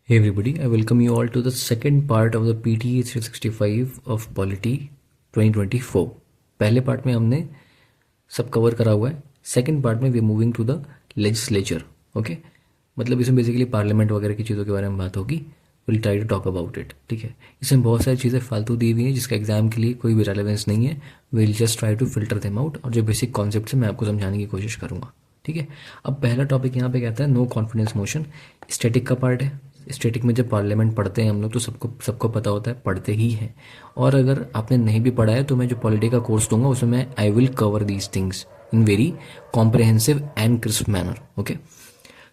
Hey everybody, I welcome you all to the second part of the PTE 365 of Polity 2024. पहले part में हमने सब cover करा हुआ है. सेकंड पार्ट में we moving to the legislature. Okay, मतलब इसमें बेसिकली पार्लियामेंट वगैरह की चीज़ों के बारे में बात होगी. Will try to talk about it. ठीक है, इसमें बहुत सारी चीज़ें फालतू दी हुई हैं जिसका एग्जाम के लिए कोई भी रेलेवेंस नहीं है. Will just try to filter them out और जो बेसिक कॉन्सेप्ट है मैं आपको समझाने की कोशिश करूँगा. ठीक है, अब पहला टॉपिक यहाँ पे कहता है नो कॉन्फिडेंस मोशन. स्टैटिक का पार्ट है. स्टैटिक में जब पार्लियामेंट पढ़ते हैं हम लोग तो सबको पता होता है, पढ़ते ही हैं. और अगर आपने नहीं भी पढ़ा है तो मैं जो पॉलिटी का कोर्स दूंगा उसमें मैं आई will cover these things in very comprehensive and crisp manner. Okay,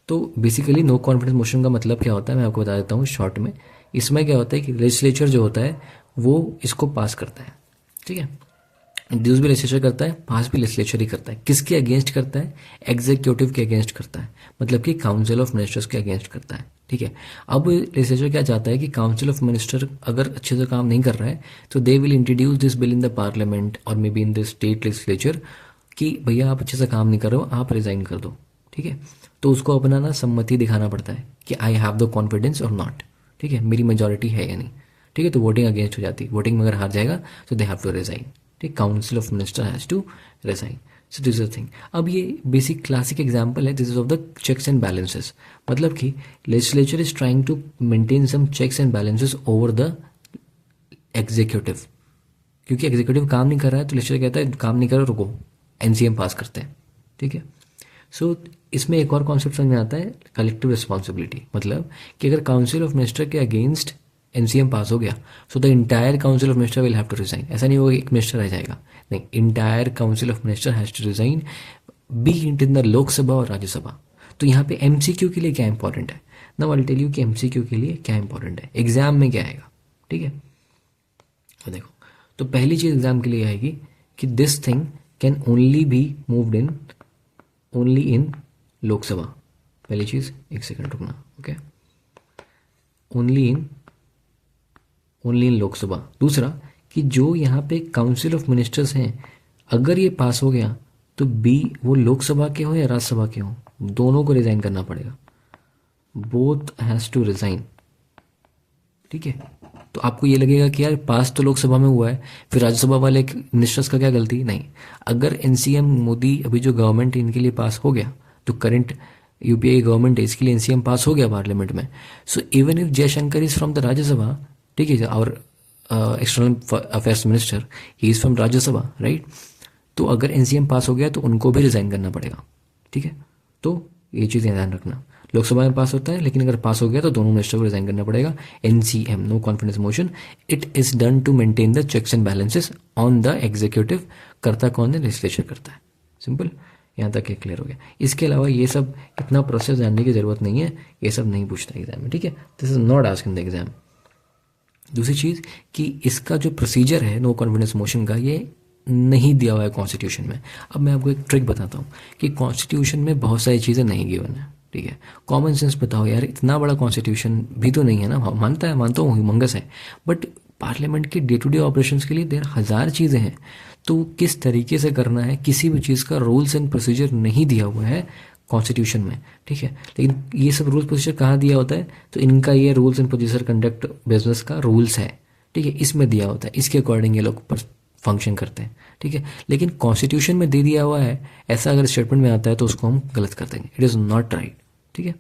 तो बेसिकली नो कॉन्फिडेंस मोशन का मतलब क्या होता है मैं आपको बता देता हूँ शॉर्ट में. इसमें क्या होता है कि लेजिस्लेचर जो होता है वो इसको पास करता है. ठीक है, इंट्रोड्यूस भी लेजिस्लेचर करता है, पास भी लेजिस्लेचर ही करता है. किसके अगेंस्ट करता है? एग्जीक्यूटिव के अगेंस्ट करता है, मतलब कि काउंसिल ऑफ मिनिस्टर्स के अगेंस्ट करता है. ठीक है, अब लेजिस्लेचर क्या चाहता है कि काउंसिल ऑफ मिनिस्टर अगर अच्छे से काम नहीं कर रहा है तो they will introduce this bill in the parliament और may be in the state legislature कि भैया आप अच्छे से काम नहीं कर रहे हो, आप रिजाइन कर दो. ठीक है, तो उसको अपना ना सम्मति दिखाना पड़ता है कि आई हैव द कॉन्फिडेंस और नॉट. ठीक है, मेरी मेजोरिटी है या नहीं. ठीक है, तो वोटिंग अगेंस्ट हो जाती है. वोटिंग में अगर हार जाएगा तो दे हैव टू रिजाइन. ठीक, council of minister has to resign. So this is the thing. अब ये बेसिक क्लासिक एग्जांपल है this is of the checks and balances. मतलब कि legislature is trying to maintain some checks and balances over the executive. क्योंकि executive काम नहीं कर रहा है तो लेजिस्लेचर कहता है काम नहीं करो, रुको, एनसीएम पास करते हैं. ठीक है, सो इसमें एक और कॉन्सेप्ट समझ में आता है कलेक्टिव रिस्पॉन्सिबिलिटी. मतलब कि अगर काउंसिल ऑफ मिनिस्टर के अगेंस्ट एनसीएम पास हो गया so the entire council of minister will have to resign. ऐसा नहीं होगा एक मिनिस्टर रह जाएगा, नहीं, entire council of minister has to resign, be it in the Lok Sabha और राज्यसभा. तो यहाँ पे एमसीक्यू के लिए क्या इंपॉर्टेंट है? Now I will tell you कि एमसीक्यू के लिए क्या इंपॉर्टेंट है, एग्जाम में क्या आएगा. ठीक है, तो देखो, तो पहली चीज एग्जाम के लिए आएगी कि this thing can only be moved in only in Lok Sabha. पहली चीज, एक सेकंड रुकना. Okay, only in Lok Sabha. दूसरा कि जो यहाँ पे काउंसिल ऑफ मिनिस्टर्स हैं अगर ये पास हो गया तो बी वो लोकसभा के हो या राज्यसभा के हो, दोनों को रिजाइन करना पड़ेगा. Both has to resign. ठीक है, तो आपको ये लगेगा कि यार पास तो लोकसभा में हुआ है फिर राज्यसभा वाले मिनिस्टर्स का क्या गलती? नहीं, अगर एनसीएम मोदी अभी जो गवर्नमेंट इनके लिए पास हो गया तो करंट यूपीए गवर्नमेंट है इसके लिए एनसीएम पास हो गया पार्लियामेंट में. So even if Jaishankar is from the Rajya Sabha, ठीक है, और external affairs minister he is from Rajya Sabha, right, तो अगर एनसीएम पास हो गया तो उनको भी रिजाइन करना पड़ेगा. ठीक है, तो ये चीज़ ध्यान रखना. लोकसभा में पास होता है लेकिन अगर पास हो गया तो दोनों मिनिस्टर को रिजाइन करना पड़ेगा. NCM, no confidence motion, it is done to maintain the checks and balances on the executive. करता कौन है? लेजिस्लेचर करता है. सिंपल, यहाँ तक ये क्लियर हो गया. इसके अलावा ये सब इतना प्रोसेस जानने की जरूरत नहीं है, ये सब नहीं पूछता एग्जाम में. ठीक है, this is not asked in the exam. दूसरी चीज़ कि इसका जो प्रोसीजर है नो कॉन्फिडेंस मोशन का ये नहीं दिया हुआ है कॉन्स्टिट्यूशन में. अब मैं आपको एक ट्रिक बताता हूँ कि कॉन्स्टिट्यूशन में बहुत सारी चीज़ें नहीं गिवन है. ठीक है, कॉमन सेंस बताओ यार, इतना बड़ा कॉन्स्टिट्यूशन भी तो नहीं है ना. मानता हूँ ह्यूमंगस है, बट पार्लियामेंट के डे टू डे ऑपरेशन के लिए देर हजार चीज़ें हैं. तो किस तरीके से करना है किसी भी चीज़ का रूल्स एंड प्रोसीजर नहीं दिया हुआ है कॉन्स्टिट्यूशन में. ठीक है, लेकिन ये सब रूल्स प्रोसीजर कहाँ दिया होता है? तो इनका ये rules and procedure conduct business का रूल्स है. ठीक है, इसमें दिया होता है, इसके अकॉर्डिंग ये लोग फंक्शन करते हैं. ठीक है, लेकिन कॉन्स्टिट्यूशन में दे दिया हुआ है ऐसा अगर स्टेटमेंट में आता है तो उसको हम गलत कर देंगे. It is not right. ठीक है,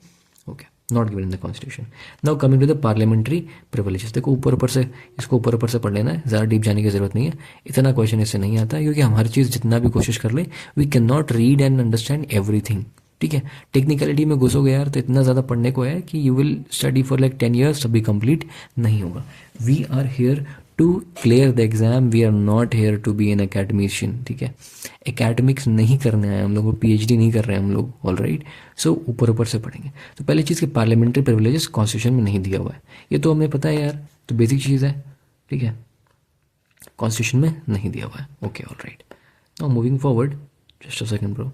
okay, not given in the constitution. Now coming to the parliamentary privileges. देखो ऊपर से इसको ऊपर से पढ़ लेना है, ज़्यादा डीप जाने की जरूरत नहीं है. इतना क्वेश्चन इससे नहीं आता क्योंकि हम हर चीज़ जितना भी कोशिश कर ले we can not read and understand everything. ठीक है, टेक्निकलिटी में घुसोगे यार तो इतना ज़्यादा पढ़ने को है कि you will study for like 10 years, तभी कंप्लीट नहीं होगा. We are here to clear the exam, we are not here to be an academician. ठीक है, एकेडमिक्स नहीं करने आए हम लोग, पीएचडी नहीं कर रहे हैं हम लोग. ऑल राइट, सो ऊपर से पढ़ेंगे. तो पहली चीज़ कि पार्लियामेंट्री प्रिविलेजेस कॉन्स्टिट्यूशन में नहीं दिया हुआ है, ये तो हमें पता है यार, तो बेसिक चीज़ है. ठीक है, कॉन्स्टिट्यूशन में नहीं दिया हुआ है. Okay, all right, now moving forward, just a second bro.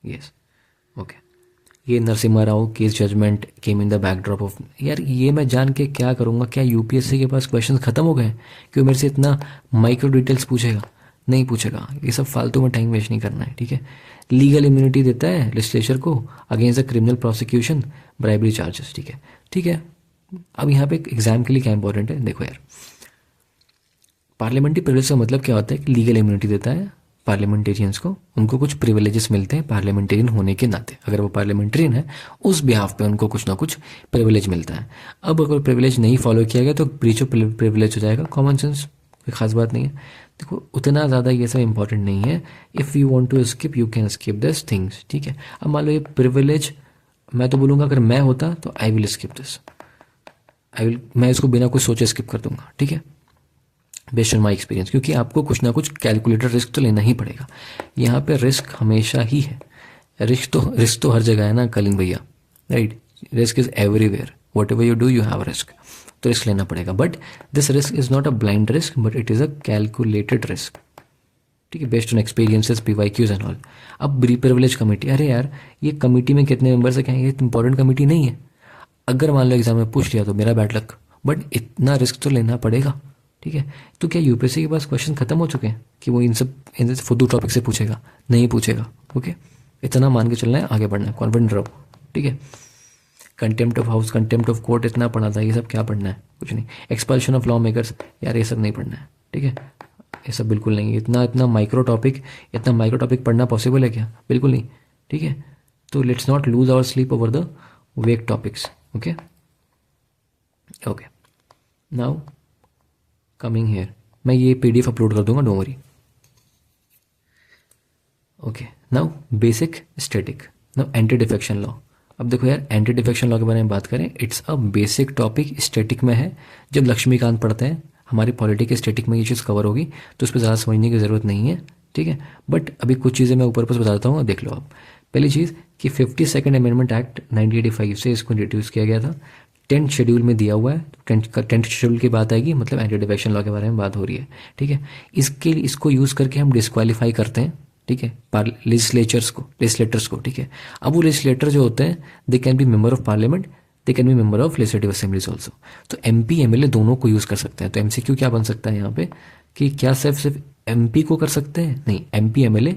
Yes, okay, ये Narasimha Rao case judgment came in the backdrop of. यार ये मैं जान के क्या करूँगा? क्या यूपीएससी के पास क्वेश्चन खत्म हो गए क्यों मेरे से इतना माइक्रो डिटेल्स पूछेगा? नहीं पूछेगा. ये सब फालतू में टाइम वेस्ट नहीं करना है. ठीक है, लीगल इम्यूनिटी देता है लेजिस्लेचर को against the criminal prosecution, bribery charges. ठीक है, ठीक है। अब यहाँ पे एग्जाम के लिए क्या इंपॉर्टेंट है, देखो यार, पार्लियामेंट्री प्रिविलेज का मतलब क्या होता है कि लीगल इम्यूनिटी देता है पार्लियामेंटेरियंस को, उनको कुछ प्रिविलेजेस मिलते हैं पार्लियामेंटेरियन होने के नाते। अगर वो पार्लियामेंटेरियन है उस बिहाफ पे उनको कुछ ना कुछ प्रिविलेज मिलता है। अब अगर प्रिविलेज नहीं फॉलो किया गया तो ब्रीच ऑफ प्रिविलेज हो जाएगा, कॉमन सेंस, कोई खास बात नहीं है। देखो उतना ज़्यादा ये सब इंपॉर्टेंट नहीं है। If you want to skip you can skip this things. ठीक है, अब मान लो ये प्रिविलेज, मैं तो बोलूँगा अगर मैं होता तो आई विल स्किप दिस, मैं इसको बिना कुछ सोचे स्किप कर दूंगा। ठीक है, बेस्ड ऑन माई एक्सपीरियंस, क्योंकि आपको कुछ ना कुछ कैलकुलेटेड रिस्क तो लेना ही पड़ेगा। यहाँ पे रिस्क हमेशा ही है, रिस्क तो हर जगह है ना कलिंग भैया, right. Risk is everywhere, what ever you do you have risk, तो रिस्क लेना पड़ेगा। But this risk is not a blind risk but it is a calculated risk. ठीक है, based on experiences, PYQs and all. अब privilege committee, अरे यार ये committee में कितने मेंबर्स है, क्या ये इंपॉर्टेंट कमेटी नहीं है। अगर मान लो एग्जाम में पूछ लिया तो मेरा बैड लक, बट इतना रिस्क तो लेना पड़ेगा। ठीक है, तो क्या यूपीएससी के पास क्वेश्चन खत्म हो चुके हैं कि वो इन फुद्दू टॉपिक से पूछेगा? नहीं पूछेगा। ओके, इतना मान के चलना है, आगे बढ़ना है, कॉन्फिडेंट रहो। ठीक है, contempt of house, contempt of court इतना पढ़ना था, ये सब क्या पढ़ना है, कुछ नहीं। एक्सपल्शन ऑफ लॉ मेकर्स, यार ये सब नहीं पढ़ना है। ठीक है, ये सब बिल्कुल नहीं। इतना माइक्रो टॉपिक पढ़ना पॉसिबल है क्या? बिल्कुल नहीं। ठीक है, तो let's not lose our sleep over the weak topics. Okay okay, now coming here, मैं ये PDF अपलोड कर दूंगा, don't worry. Okay, now basic static, now anti defection law. अब देखो यार, एंटी डिफेक्शन लॉ के बारे में बात करें, it's a basic topic, static में है। जब लक्ष्मीकांत पढ़ते हैं हमारी पॉलिटी के स्टैटिक में ये चीज़ कवर होगी, तो उस पर ज़्यादा समझने की ज़रूरत नहीं है। ठीक है, बट अभी कुछ चीज़ें मैं ऊपर बता देता हूँ, देख लो आप। पहली चीज़ कि 52nd अमेंडमेंट एक्ट 1985 से इसको इंट्रोड्यूस किया गया था, 10th शेड्यूल में दिया हुआ है। 10th शेड्यूल की बात आएगी, मतलब एंटी डिफेक्शन लॉ के बारे में बात हो रही है। ठीक है, इसको यूज़ करके हम डिस्क्वालीफाई करते हैं। ठीक है, लेजिस्लेटर्स को। ठीक है, अब वो लेजिस्लेटर जो होते हैं, they can be member of parliament, they can be member of legislative assemblies also. तो MP MLA दोनों को यूज़ कर सकते हैं। तो MCQ क्या बन सकता है यहाँ पे कि क्या सिर्फ MP को कर सकते हैं? नहीं, MP MLA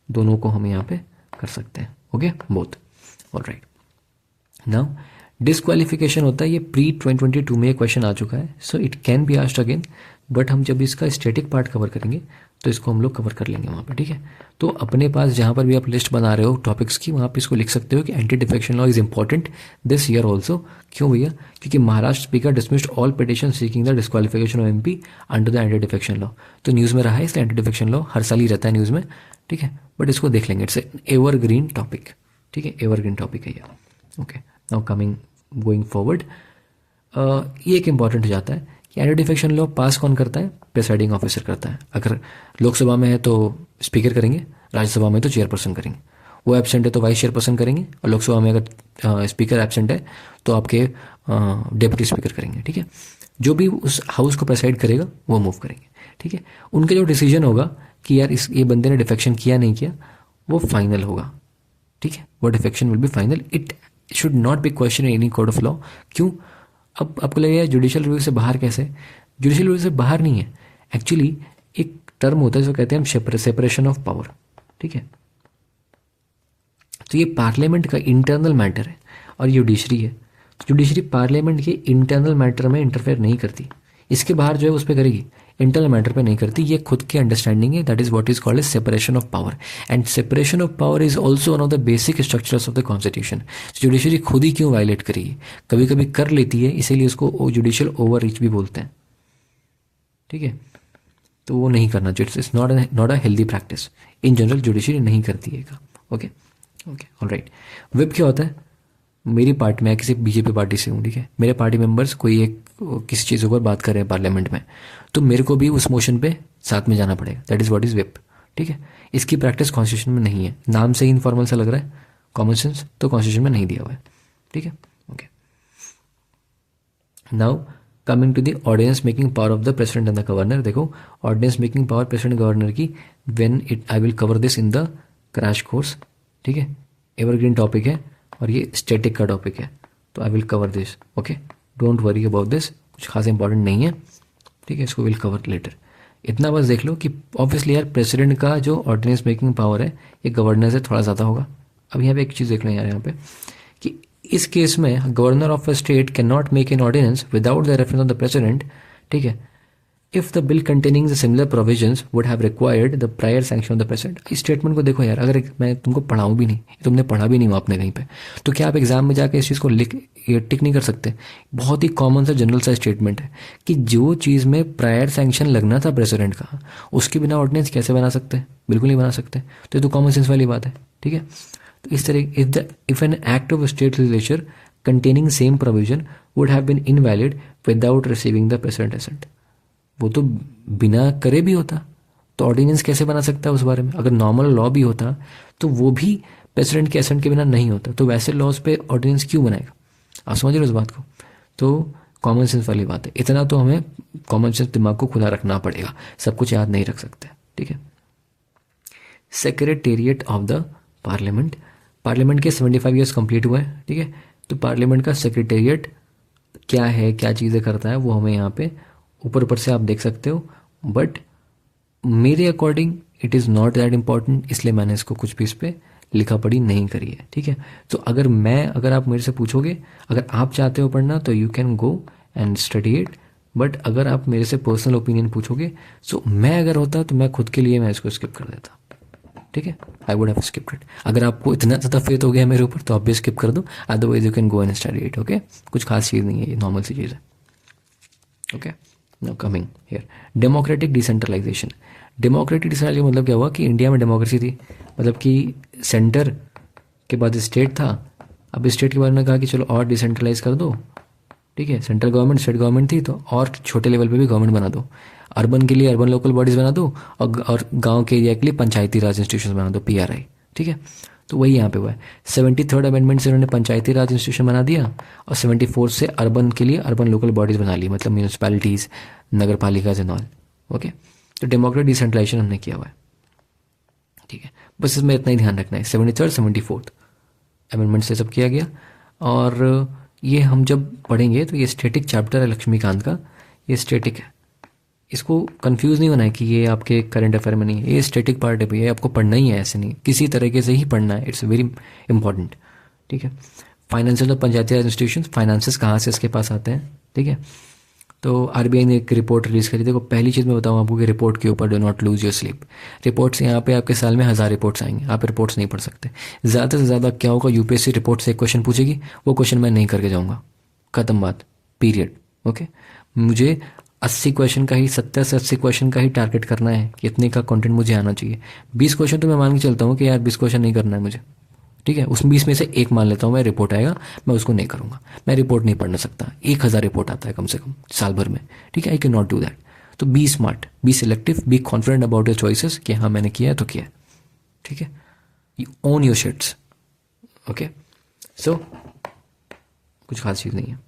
दोनों को हम यहाँ पे कर सकते हैं। Okay, both. Alright, now disqualification होता है, ये pre-2022 में ये क्वेश्चन आ चुका है, so it can be asked again, but हम जब इसका स्टैटिक पार्ट कवर करेंगे तो इसको हम लोग कवर कर लेंगे वहाँ पे। ठीक है, तो अपने पास जहाँ पर भी आप लिस्ट बना रहे हो टॉपिक्स की, वहाँ पे इसको लिख सकते हो कि anti defection law is important this year also. क्यों भैया? क्योंकि Maharashtra speaker dismissed all petition seeking the disqualification of MP under the anti defection law. तो न्यूज़ में रहा है, इसलिए एंटी डिफेक्शन लॉ हर साल ही रहता है न्यूज़ में। ठीक है, बट इसको देख लेंगे, इट्स एवरग्रीन टॉपिक। ठीक है, एवरग्रीन टॉपिक है ये। Okay, now coming going forward, ये एक इंपॉर्टेंट हो जाता है कि एंटी डिफेक्शन लॉ पास कौन करता है? प्रिसाइडिंग ऑफिसर करता है। अगर लोकसभा में है तो स्पीकर करेंगे, राज्यसभा में तो चेयरपर्सन करेंगे। वो एब्सेंट है तो वाइस चेयरपर्सन करेंगे, और लोकसभा में अगर स्पीकर एब्सेंट है तो आपके डेप्यूटी स्पीकर करेंगे। ठीक है, जो भी उस हाउस को प्रिसाइड करेगा वो मूव करेंगे। ठीक है, उनका जो डिसीजन होगा कि यार ये बंदे ने डिफेक्शन किया नहीं किया, वो फाइनल होगा। ठीक है, वो defection will be final, it should not be question in any court of law. क्यों? अब आपको लगेगा जुडिशियल रिव्यू से बाहर कैसे? जुडिशियल रिव्यू से बाहर नहीं है, एक्चुअली एक टर्म होता है जो कहते हैं हम सेपरेशन ऑफ पावर। ठीक है, तो ये पार्लियामेंट का इंटरनल मैटर है और जुडिशरी है। जुडिशरी पार्लियामेंट के इंटरनल मैटर में इंटरफेयर नहीं करती, इसके बाहर जो है उस पर करेगी, इंटरनल मैटर पे नहीं करती। ये खुद की अंडरस्टैंडिंग है, that is what is called as separation of power, and separation of power is also one of the basic structures of the constitution. Judiciary खुद ही क्यों वायलेट करेगी? कभी कभी कर लेती है, इसीलिए उसको जुडिशियल ओवर रीच भी बोलते हैं। ठीक है, तो वो नहीं करना चाहिए, it's not a healthy practice. In general judiciary नहीं करती है। Okay okay, alright. व्हिप क्या होता है? मेरी पार्टी में, किसी BJP पार्टी से हूँ, ठीक है, मेरे पार्टी मेंबर्स कोई एक किसी चीज़ पर बात कर रहे हैं पार्लियामेंट में, तो मेरे को भी उस मोशन पे साथ में जाना पड़ेगा, that is what is whip. ठीक है, इसकी प्रैक्टिस कॉन्स्टिट्यूशन में नहीं है, नाम से ही इनफॉर्मल सा लग रहा है, कॉमन सेंस तो कॉन्स्टिट्यूशन में नहीं दिया हुआ है। ठीक है, okay. Now coming to the ordinance making power of the president and the governor. देखो, ordinance making power president governor की, when it I will cover this in the crash course. ठीक है, एवरग्रीन टॉपिक है और ये static का topic है, तो आई will cover this. Okay, don't worry about this, कुछ खास इंपॉर्टेंट नहीं है। ठीक है, इसको विल कवर लेटर। इतना बस देख लो कि ऑब्वियसली यार प्रेसिडेंट का जो ऑर्डिनेंस मेकिंग पावर है ये गवर्नर से थोड़ा ज़्यादा होगा। अब यहाँ पे एक चीज़ देख लो यार, यहाँ पे कि इस केस में governor of a state can not make an ordinance without the reference of the president, ठीक है, if the bill containing the similar provisions would have required the prior sanction of the president. इस statement को देखो यार, अगर मैं तुमको पढ़ाऊँ भी नहीं, तुमने पढ़ा भी नहीं हो आपने कहीं पे, तो क्या आप एग्जाम में जाके इस चीज़ को लिख ये टिक नहीं कर सकते? बहुत ही कॉमन सा जनरल सा स्टेटमेंट है कि जो चीज़ में प्रायर सैंक्शन लगना था प्रेसिडेंट का, उसके बिना ऑर्डिनेंस कैसे बना सकते हैं? बिल्कुल नहीं बना सकते। तो ये तो कॉमन सेंस वाली बात है, ठीक है। तो इस तरह if an act of state legislature containing same provision would have been invalid without receiving the president assent, वो तो बिना करे भी होता, तो ऑर्डिनेंस कैसे बना सकता है उस बारे में? अगर नॉर्मल लॉ भी होता तो वो भी प्रेसिडेंट के असेंट के बिना नहीं होता, तो वैसे लॉज पे ऑर्डिनेंस क्यों बनाएगा? आप समझ रहे हो इस बात को? तो कॉमन सेंस वाली बात है, इतना तो हमें कॉमन सेंस दिमाग को खुला रखना पड़ेगा, सब कुछ याद नहीं रख सकते, ठीक है। Secretariat of the parliament, parliament के 75 ईयर्स कंप्लीट हुए हैं, ठीक है। तो पार्लियामेंट का सेक्रेटेरिएट क्या है, क्या चीज़ें करता है, वो हमें यहाँ पे ऊपर ऊपर से आप देख सकते हो, बट मेरे according it is not that important, इसलिए मैंने इसको कुछ भी इस पर लिखा पढ़ी नहीं करी है, ठीक है। तो अगर आप मेरे से पूछोगे, अगर आप चाहते हो पढ़ना तो you can go and study it, but अगर आप मेरे से पर्सनल ओपिनियन पूछोगे, सो मैं अगर होता तो मैं खुद के लिए मैं इसको स्किप कर देता, ठीक है। I would have skipped it. अगर आपको इतना ज़्यादा फेथ हो गया मेरे ऊपर तो आप भी स्किप कर दो, otherwise you can go and study it, okay. कुछ खास चीज़ नहीं है, ये नॉर्मल सी चीज़ है, okay. Now coming here, democratic decentralisation. Democratic decentralisation मतलब क्या हुआ कि इंडिया में डेमोक्रेसी थी, मतलब कि सेंटर के बाद स्टेट था, अब स्टेट के बारे में कहा कि चलो और डिसेंट्रलाइज कर दो, ठीक है। सेंट्रल गवर्नमेंट स्टेट गवर्नमेंट थी तो और छोटे लेवल पे भी गवर्नमेंट बना दो, अर्बन के लिए अर्बन लोकल बॉडीज़ बना दो, और गांव के एरिया के लिए पंचायती राज इंस्टीट्यूशन बना दो, PRI, ठीक है। तो वही यहाँ पे हुआ है। 73rd अमेंडमेंट से उन्होंने पंचायती राज इंस्टीट्यूशन बना दिया, और 74 से अर्बन के लिए अर्बन लोकल बॉडीज़ बना ली, मतलब म्यूनसिपैलिटीज़, नगर पालिका एंड ऑल, ओके। तो डेमोक्रेटिक डिसेंट्रलाइजेशन हमने किया हुआ है, ठीक है। बस इसमें इतना ही ध्यान रखना है, 73rd 74th अमेंडमेंट से सब किया गया। और ये हम जब पढ़ेंगे तो ये स्टैटिक चैप्टर है लक्ष्मीकांत का, ये स्टैटिक है, इसको कंफ्यूज नहीं होना है कि ये आपके करंट अफेयर में नहीं है, ये स्टैटिक पार्ट है भैया, ये आपको पढ़ना ही है, ऐसे नहीं, किसी तरीके से ही पढ़ना है, इट्स वेरी इंपॉर्टेंट, ठीक है। फाइनेंशियल और पंचायती राज इंस्टीट्यूशन, फाइनेंसेस कहाँ से इसके पास आते हैं, ठीक है। तो RBI ने एक रिपोर्ट रिलीज़ करी। देखो पहली चीज़ मैं बताऊँ आपको कि रिपोर्ट के ऊपर do not lose your sleep. Reports यहाँ पे आपके साल में 1000 रिपोर्ट्स आएंगे, आप रिपोर्ट्स नहीं पढ़ सकते। ज़्यादा से ज़्यादा क्या होगा, UPSC रिपोर्ट से एक क्वेश्चन पूछेगी, वो क्वेश्चन मैं नहीं करके जाऊँगा, खत्म बात, पीरियड, ओके। मुझे 80 क्वेश्चन का ही, 70 से 80 क्वेश्चन का ही टारगेट करना है कि इतने का कंटेंट मुझे आना चाहिए। 20 क्वेश्चन तो मैं मान के चलता हूँ कि यार 20 क्वेश्चन नहीं करना है मुझे, ठीक है। उस 20 में से एक मान लेता हूँ मैं, रिपोर्ट आएगा, मैं उसको नहीं करूँगा, मैं रिपोर्ट नहीं पढ़ना सकता। 1000 रिपोर्ट आता है कम से कम साल भर में, ठीक है। I can not do that. तो be smart, be selective, be confident about your choices कि हाँ मैंने किया है तो किया है, ठीक है। You own your shits, okay. So कुछ खास चीज़ नहीं है।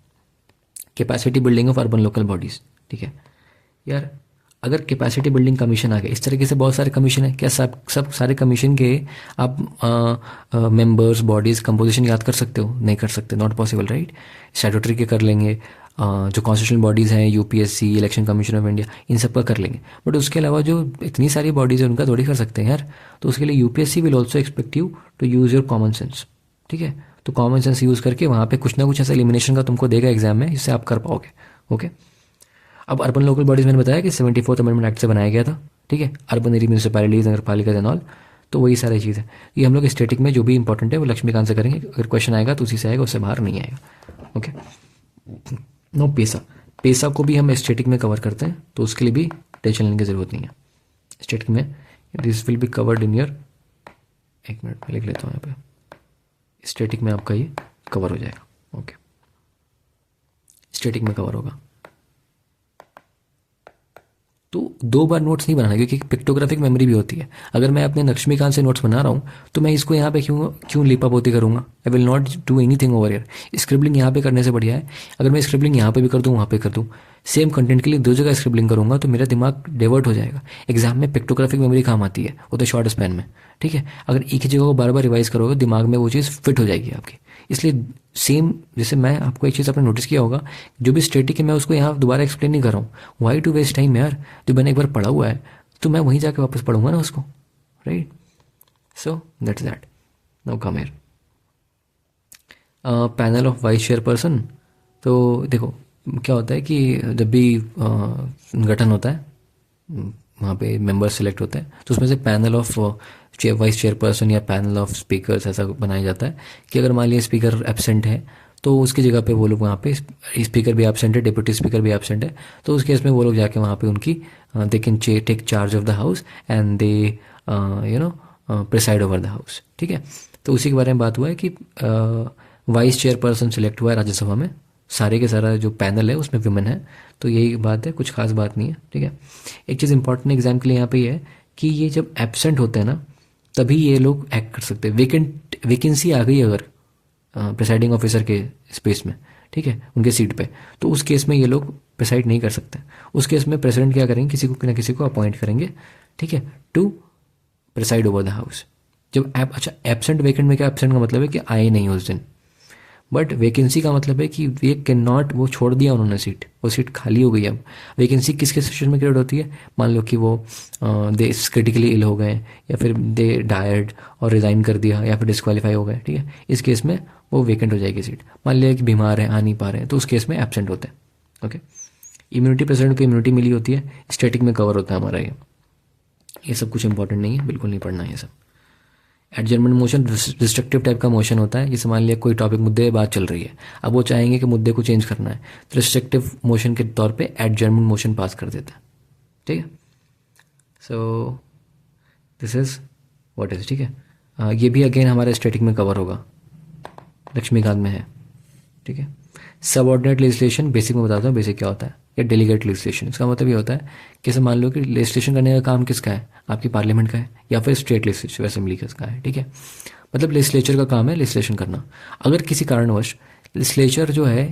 Capacity building of urban local bodies, ठीक है यार। अगर कैपेसिटी बिल्डिंग कमीशन आ गया, इस तरीके से बहुत सारे कमीशन है, क्या सब सारे कमीशन के आप मेंबर्स, बॉडीज़, कंपोजिशन याद कर सकते हो? नहीं कर सकते, नॉट पॉसिबल, राइट। स्टैट्यूटरी के कर लेंगे, जो कॉन्स्टिट्यूशनल बॉडीज़ हैं, UPSC, election commission of India, इन सब का कर लेंगे, बट उसके अलावा जो इतनी सारी बॉडीज़ हैं उनका थोड़ी कर सकते हैं यार। तो उसके लिए UPSC will also expect you to use your common sense, ठीक है। तो कॉमन सेंस यूज़ करके वहाँ पे कुछ ना कुछ ऐसा एलिमिनेशन का तुमको देगा एग्जाम में, जिससे आप कर पाओगे, ओके। अब अर्बन लोकल बॉडीज़ मैंने बताया कि 74th अमेंडमेंट एक्ट से बनाया गया था, ठीक है। अर्बन एरिया म्यूनसिपैलिटीज़, नगर पालिका एंड ऑल, तो वही सारी चीज़ है। ये हम लोग स्टैटिक में जो भी इंपॉर्टेंट है वो लक्ष्मीकांत से करेंगे, अगर क्वेश्चन आएगा तो उसी से आएगा, उससे बाहर नहीं आएगा, ओके। नो पेसा को भी हम स्टैटिक में कवर करते हैं, तो उसके लिए भी टेंशन लेने की ज़रूरत नहीं है। स्टैटिक में this will be covered in your, एक मिनट में लिख लेता हूँ यहाँ पे, स्टैटिक में आपका ये कवर हो जाएगा, ओके। स्टैटिक में कवर होगा। तो 2 बार नोट्स नहीं बनाना, क्योंकि पिक्टोग्राफिक मेमोरी भी होती है। अगर मैं अपने लक्ष्मीकांत से नोट्स बना रहा हूँ तो मैं इसको यहाँ पे क्यों लिपापोती करूँगा? I will not do anything over here. Scribbling यहाँ पे करने से बढ़िया है, अगर मैं स्क्रिबलिंग यहाँ पे भी कर दूँ, वहाँ पे कर दूँ, सेम कंटेंट के लिए 2 जगह स्क्रिबलिंग करूँगा तो मेरा दिमाग डाइवर्ट हो जाएगा। एग्जाम में पिक्टोग्राफिक मेमोरी काम आती है, वो तो शॉर्ट स्पैन में, ठीक है। अगर एक ही जगह को बार बार रिवाइज करोगे, दिमाग में वो चीज़ फिट हो जाएगी आपकी। इसलिए सेम, जैसे मैं आपको एक चीज़ आपने नोटिस किया होगा, जो भी स्टैटिक है मैं उसको यहाँ दोबारा एक्सप्लेन नहीं कर रहा हूँ। वाई टू वेस्ट टाइम यार, जो मैंने एक बार पढ़ा हुआ है तो मैं वहीं जाके वापस पढ़ूंगा ना उसको, right? So that's that. Now come here. Panel of vice chairperson. तो देखो क्या होता है कि जब भी गठन होता है, वहाँ पे मेंबर्स सिलेक्ट होते हैं, तो उसमें से पैनल ऑफ वाइस चेयरपर्सन या पैनल ऑफ स्पीकर्स ऐसा बनाया जाता है कि अगर मान लिया स्पीकर एब्सेंट है तो उसकी जगह पे वो लोग वहाँ पे, स्पीकर भी एब्सेंट है, डिप्टी स्पीकर भी एब्सेंट है, तो उस केस में वो लोग जाके वहाँ पे उनकी they can take charge of the house and they preside over the house. ठीक है, तो उसी के बारे में बात हुआ है कि वाइस चेयरपर्सन सिलेक्ट हुआ है राज्यसभा में, सारे के सारा जो पैनल है उसमें विमेन है, तो यही बात है, कुछ खास बात नहीं है. ठीक है, एक चीज़ इंपॉर्टेंट एग्जाम के लिए यहाँ पे ये है कि ये जब एब्सेंट होते हैं ना तभी ये लोग एक्ट कर सकते हैं. वैकेंसी आ गई अगर प्रिसाइडिंग ऑफिसर के स्पेस में, ठीक है, उनके सीट पे, तो उस केस में ये लोग प्रिसाइड नहीं कर सकते. उस केस में प्रेसिडेंट क्या करेंगे, किसी को अपॉइंट करेंगे, ठीक है, to preside over the house. जब अच्छा एब्सेंट वेकेंट में क्या, एब्सेंट का मतलब है कि आए नहीं उस दिन, बट वैकेंसी का मतलब है कि वे कैन नॉट, वो छोड़ दिया उन्होंने सीट, वो सीट खाली हो गई. अब वैकेंसी किसके सिचुएशन में क्रिएट होती है, मान लो कि वो दे क्रिटिकली इल हो गए या फिर दे डायर्ड और रिज़ाइन कर दिया या फिर डिस्क्वालीफाई हो गए. ठीक है, इस केस में वो वेकेंट हो जाएगी सीट. मान लिया कि बीमार हैं, आ नहीं पा रहे हैं, तो उस केस में एब्सेंट होते हैं. ओके, इम्यूनिटी, प्रेसिडेंट को इम्यूनिटी मिली होती है, स्टैटिक में कवर होता है हमारा ये सब कुछ इंपॉर्टेंट नहीं है, बिल्कुल नहीं पढ़ना है ये सब. एडजर्नमेंट मोशन रिस्ट्रिक्टिव टाइप का मोशन होता है. जैसे मान लिया कोई टॉपिक मुद्दे बात चल रही है, अब वो चाहेंगे कि मुद्दे को चेंज करना है, तो रिस्ट्रिक्टिव मोशन के तौर पे एडजर्नमेंट मोशन पास कर देता है. ठीक है, सो दिस इज व्हाट इज. ठीक है, ये भी अगेन हमारे स्टैटिक में कवर होगा, लक्ष्मीकांत में है. ठीक है, सबऑर्डिनेट लेजिस्लेशन बेसिक में बताता हूँ बेसिक क्या होता है, या डेलीगेट लेजिस्लेशन. इसका मतलब ये होता है कि मान लो कि लेजिस्लेशन करने का काम किसका है, आपकी पार्लियामेंट का है या फिर स्टेट लेजिस्लेटिव असेंबली का है. ठीक है, मतलब लेजिस्लेचर का काम है लेजिस्लेशन करना. अगर किसी कारणवश लेजिस्लेचर जो है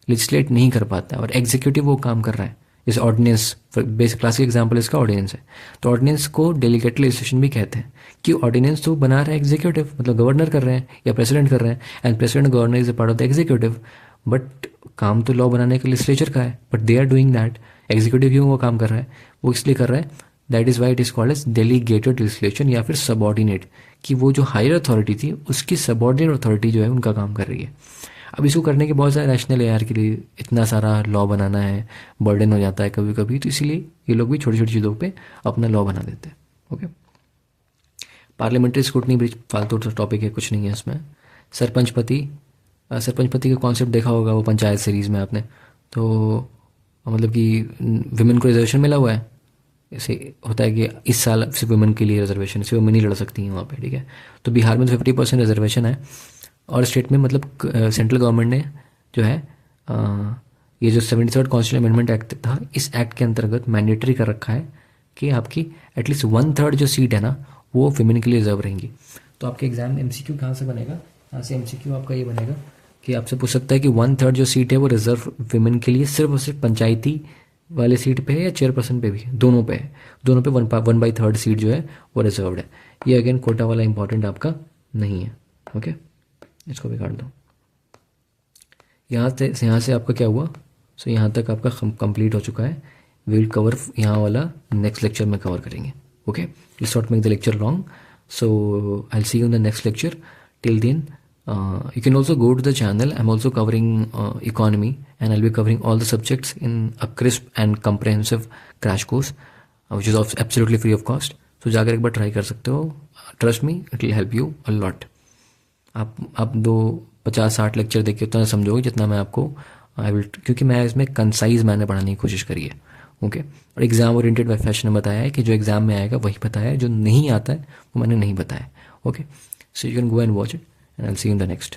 लेजिस्लेट नहीं कर पाता है और एग्जीक्यूटिव वो काम कर रहा है, जैसे ऑर्डिनेंस, बेसिक क्लासिक एग्जाम्पल इसका ऑर्डिनेंस है, तो ऑर्डिनेंस को डेलीगेट लेजिस्लेशन भी कहते हैं कि ऑर्डिनेंस तो बना रहा है एग्जीक्यूटिव, मतलब गवर्नर कर रहे हैं या प्रेसिडेंट कर रहे हैं, and president governor is a part of the executive, but काम तो लॉ बनाने के लेजिस्लेचर का है, but they are doing that. Executive क्यों वो काम कर रहा है, वो इसलिए कर रहा है, that is why it is called as delegated legislation या फिर सबऑर्डिनेट, कि वो जो हायर अथॉरिटी थी उसकी सबऑर्डिनेट अथॉरिटी जो है उनका काम कर रही है. अब इसको करने के बहुत सारे रैशनल है यार, के लिए इतना सारा लॉ बनाना है, बर्डन हो जाता है कभी कभी, तो इसीलिए ये लोग भी छोटी छोटी चीज़ों पे अपना लॉ बना देते हैं. ओके, पार्लियामेंट्री स्क्रूटनी भी फालतू टॉपिक है, कुछ नहीं है इसमें. सरपंचपति का कॉन्सेप्ट देखा होगा वो पंचायत सीरीज़ में आपने, तो मतलब कि विमेन को रिजर्वेशन मिला हुआ है. ऐसे होता है कि इस साल सिर्फ वुमेन के लिए रिजर्वेशन, सिर्फ वुमेन ही लड़ सकती हैं वहाँ पे. ठीक है, तो बिहार में तो 50% रिजर्वेशन है, और स्टेट में मतलब सेंट्रल गवर्नमेंट ने जो है ये जो 73rd कॉन्स्टिट्यूशन अमेंडमेंट एक्ट था, इस एक्ट के अंतर्गत मैंडेटरी कर रखा है कि आपकी एटलीस्ट 1/3 जो सीट है ना वो विमेन के लिए रिजर्व रहेंगी. तो आपके एग्जाम में MCQ कहाँ से बनेगा, यहाँ से MCQ आपका ये बनेगा कि आपसे पूछ सकता है कि 1/3 जो सीट है वो रिजर्व विमेन के लिए सिर्फ और सिर्फ पंचायती वाले सीट पे है या चेयरपर्सन पे भी है, दोनों पे है. दोनों पे 1/3 सीट जो है वो रिजर्व्ड है. ये अगेन कोटा वाला इंपॉर्टेंट आपका नहीं है. ओके, इसको भी काट दो. यहाँ से आपका क्या हुआ, सो यहाँ तक आपका कंप्लीट हो चुका है. वी विल कवर यहाँ वाला नेक्स्ट लेक्चर में कवर करेंगे. Okay, let's not make the lecture long, so I will see you in the next lecture. Till then you can also go to the channel. I'm also covering economy, and I'll be covering all the subjects in a crisp and comprehensive crash course, which is absolutely free of cost. So जाकर एक बार try कर सकते हो. Trust me, it will help you a lot. आप 50-60 lecture देख के उतना समझोगे जितना मैं आपको क्योंकि मैं इसमें कंसाइज मैंने पढ़ाने की कोशिश करी है. ओके, और एग्जाम ओरिएंटेड फैशन में बताया है कि जो एग्जाम में आएगा वही बताया है, जो नहीं आता है वो मैंने नहीं बताया. Okay, so you can go and watch it. And I'll see you in the next.